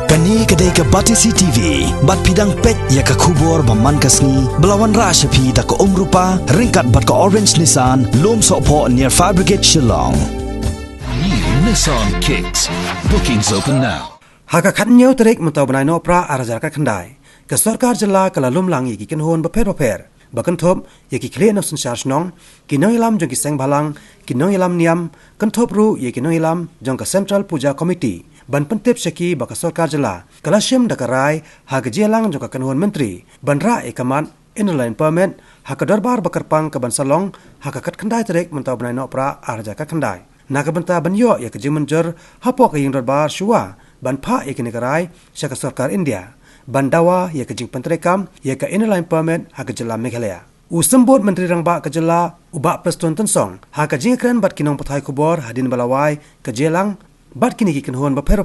Kani kedai ke Batisi TV, bat pidang pet ya ke kubur baman kasni, belawan rasa pi da ke rupa, ringkat bat ke Orange Nissan, lom sokpo near Fire Brigade Shillong. New Nissan Kicks. Bookings open now. Haka khatnyau tarik mentau banai no pra arajar ka khandai. Ke sarkar jala kala lum lang yiki ken hon baper. Bakan thop yiki khle no sun charge nong, ki no ilam jong ki seng balang, ki no ilam niam, kan thop ru yiki no ilam jong ka Central Puja Committee. Ban pentip syaki baka sarkar jala kala syam dakarai haka jelang jong ka kan hon menteri. Ban ra ekaman inline permit haka darbar bakarpang ka ban salong haka kat khandai tarik mentau banai no pra arajar ka khandai. Naka banta ban yo ya ke jimenjer hapo ka ying darbar shua ban pha ya ke negrai syaka sarkar India. Bandawa ya ke jing pentrekam ya ke inline permit haka jala Meghalaya. Usambut menteri rangba ke jala ubak preston tensong haka jing kran bat kinong pathai kubor hadin balawai ke jelang bat kini ki kenhon ba per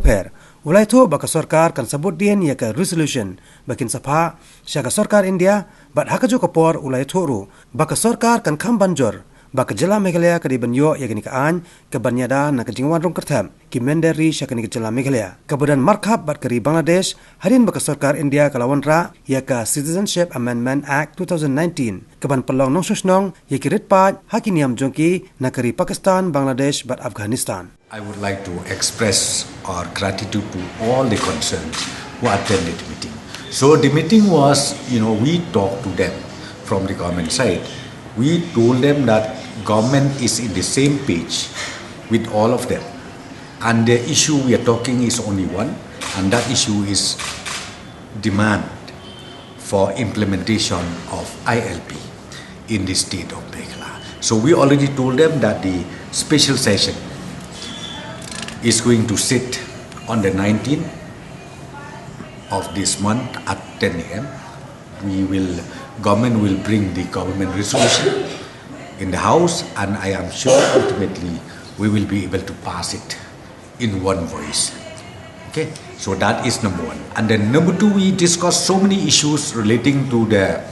ulai tho baka sarkar kan sabut din ya ke resolution bakin sapha syaka sarkar India bat haka jo kapor ulai tho ru baka sarkar kan kham banjor baka jala Meghalaya ke banyo ya ke nikaan ke banyada na ke jingwan rong kertham ki menderi syaka ni ke jala Meghalaya kemudian markhab bat keri Bangladesh hadin baka sarkar India kalawan ra ya ke Citizenship Amendment Act 2019 keban pelong nong susnong ya ki ritpat hakiniam jongki na keri Pakistan Bangladesh bat Afghanistan. I would like to express our gratitude to all the concerned who attended the meeting. So the meeting was, we talked to them from the government side. We told them that government is in the same page with all of them. And the issue we are talking is only one, and that issue is demand for implementation of ILP in the state of Meghalaya. So we already told them that the special session is going to sit on the 19th of this month at 10 a.m. Government will bring the government resolution in the house, and I am sure ultimately we will be able to pass it in one voice. Okay, so that is number one. And then number two, we discussed so many issues relating to the,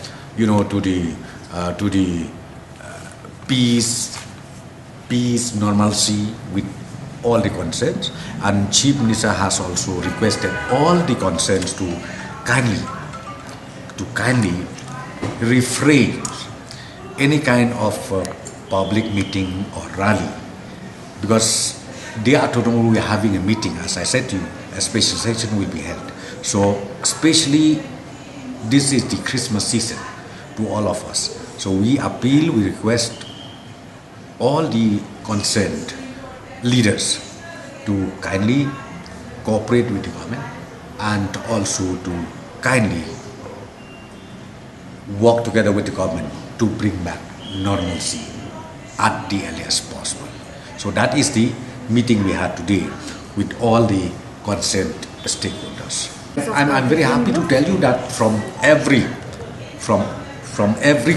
peace, normalcy with all the concerns, and Chief Minister has also requested all the concerns to kindly refrain any kind of public meeting or rally, because day after tomorrow we are having a meeting. As I said to you, a special session will be held. So especially this is the Christmas season to all of us. So we appeal, we request all the concerned leaders to kindly cooperate with the government and also to kindly work together with the government to bring back normalcy at the earliest possible. So that is the meeting we had today with all the concerned stakeholders. I'm very happy to tell you that from every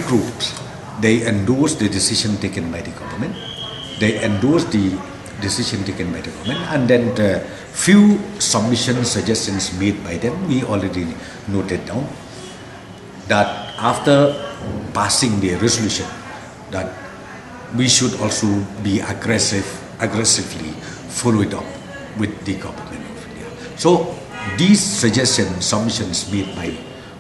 group, they endorse the decision taken by the government. They endorse the decision taken by the government, and then the few submissions, suggestions made by them, we already noted down that after passing the resolution, that we should also be aggressively follow it up with the government of India. So these suggestions, submissions made by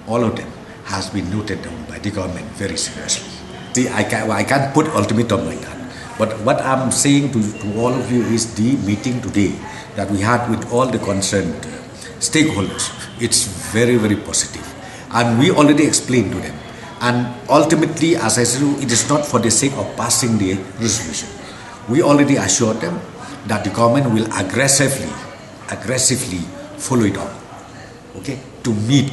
all of them has been noted down by the government very seriously. See, I can't put ultimatum like that. But what I'm saying to all of you is the meeting today that we had with all the concerned stakeholders, it's very, very positive. And we already explained to them. And ultimately, as I said, it is not for the sake of passing the resolution. We already assured them that the government will aggressively follow it up, okay, to meet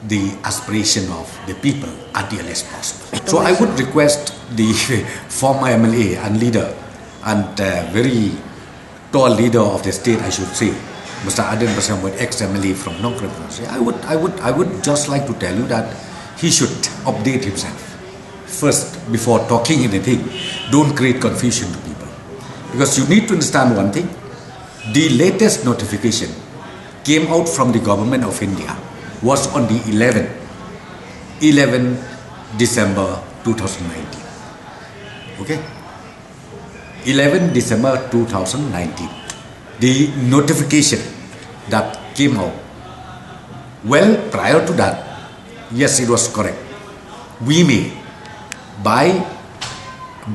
the aspiration of the people at the earliest possible. So I would request the former MLA and leader and very tall leader of the state, I should say, Mr. Aden Basamwat, ex-MLA from Nongkrep. I would just like to tell you that he should update himself. First, before talking anything, don't create confusion to people. Because you need to understand one thing, the latest notification came out from the government of India was on the 11 December 2019. Okay? 11 December 2019. The notification that came out. Well, prior to that, yes, it was correct. We made by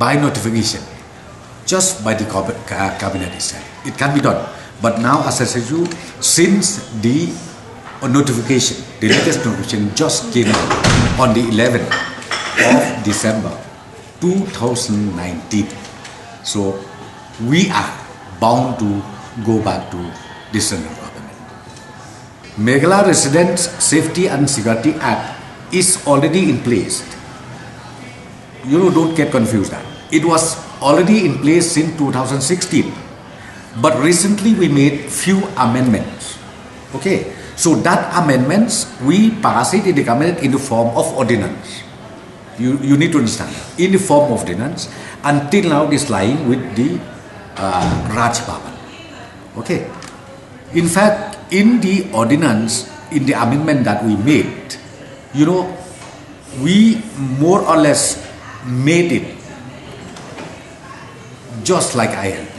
notification, just by the cabinet itself. It can be done. But now, as I said you, since the notification, the latest notification just came out on the 11th of December 2019. So we are bound to go back to the central government. Meghalaya Residents Safety and Security Act is already in place. You don't get confused that. It was already in place since 2016. But recently we made few amendments. Okay. So that amendments, we pass it in the cabinet in the form of ordinance. You need to understand that. In the form of ordinance. Until now it is lying with the Raj Bhavan. Okay. In fact, in the ordinance, in the amendment that we made, we more or less made it just like ILP.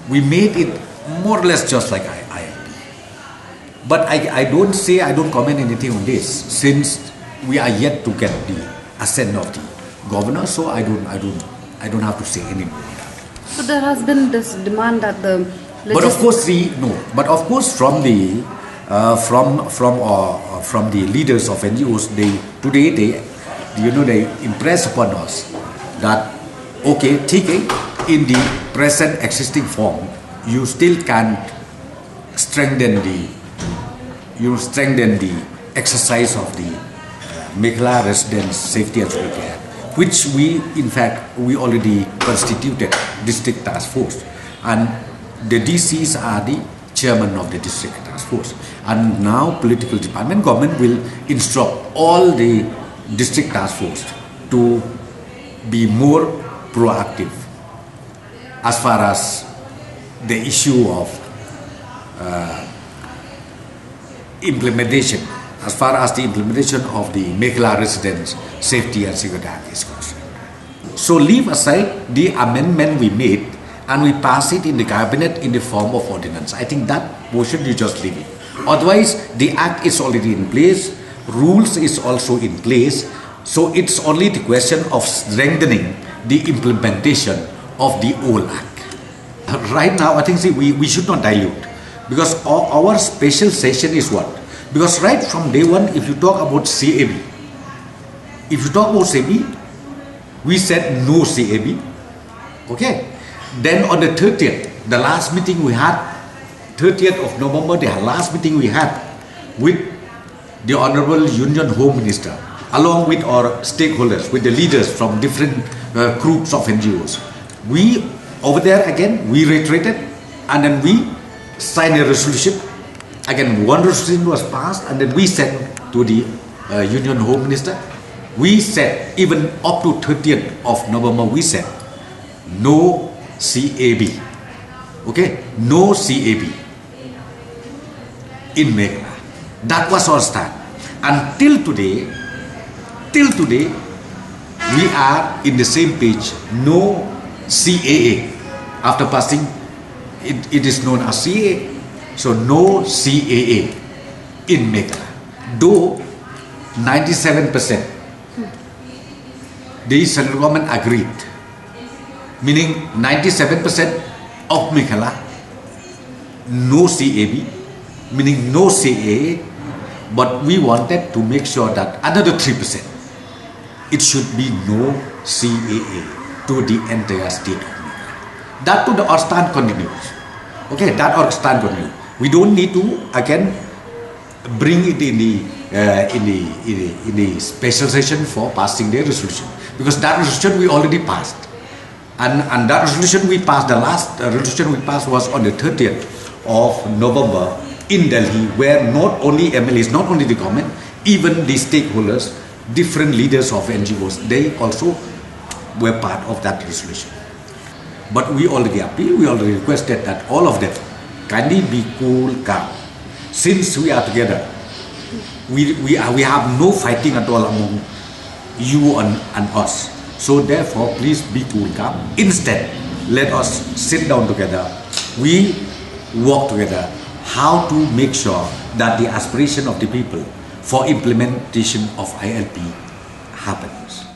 We made it more or less just like ILP. But I don't comment anything on this since we are yet to get the assent of the governor, so I don't have to say any more on that. So there has been this demand that the But of course from the leaders of NGOs, they impress upon us that okay, in the present existing form, you still can't strengthen the exercise of the Meghalaya Residents Safety and Security Act, which we already constituted district task force, and the DCs are the chairman of the district task force, and now political department government will instruct all the district task force to be more proactive as far as the issue of implementation, as far as the implementation of the Meghalaya Residents Safety and Security Act is concerned. So leave aside the amendment we made and we pass it in the cabinet in the form of ordinance. I think that portion you just leave it. Otherwise, the act is already in place, rules is also in place, so it's only the question of strengthening the implementation of the old act. Right now, I think we should not dilute, because our special session is what? Because right from day one, if you talk about CAB, we said no CAB. Okay. Then on the 30th, the last meeting we had, 30th of November, the last meeting we had with the Honorable Union Home Minister, along with our stakeholders, with the leaders from different groups of NGOs. We, over there again, we reiterated and then we signed a resolution. Again, one resolution was passed and then we sent to the Union Home Minister. We said, even up to 30th of November, we said, no CAB. Okay? No CAB in Meghalaya. That was our stand. And till today, we are in the same page. No CAA. After passing, it is known as CAA. So no CAA in Meghalaya. Though 97%, the central government agreed. Meaning 97% of Meghalaya, no CAB, meaning no CAA, but we wanted to make sure that another 3%, it should be no CAA to the entire state of Meghalaya. That to our stand continues. Okay, that our stand continues. We don't need to again bring it in the special session for passing the resolution, because that resolution we already passed. And that resolution we passed, the last resolution we passed was on the 30th of November in Delhi, where not only MLAs, not only the government, even the stakeholders, different leaders of NGOs, they also were part of that resolution. But we already appealed, we already requested that all of them kindly be cool, calm. Since we are together, we have no fighting at all among you and us. So therefore, please be cool, calm. Instead, let us sit down together. We work together. how to make sure that the aspiration of the people for implementation of ILP happens.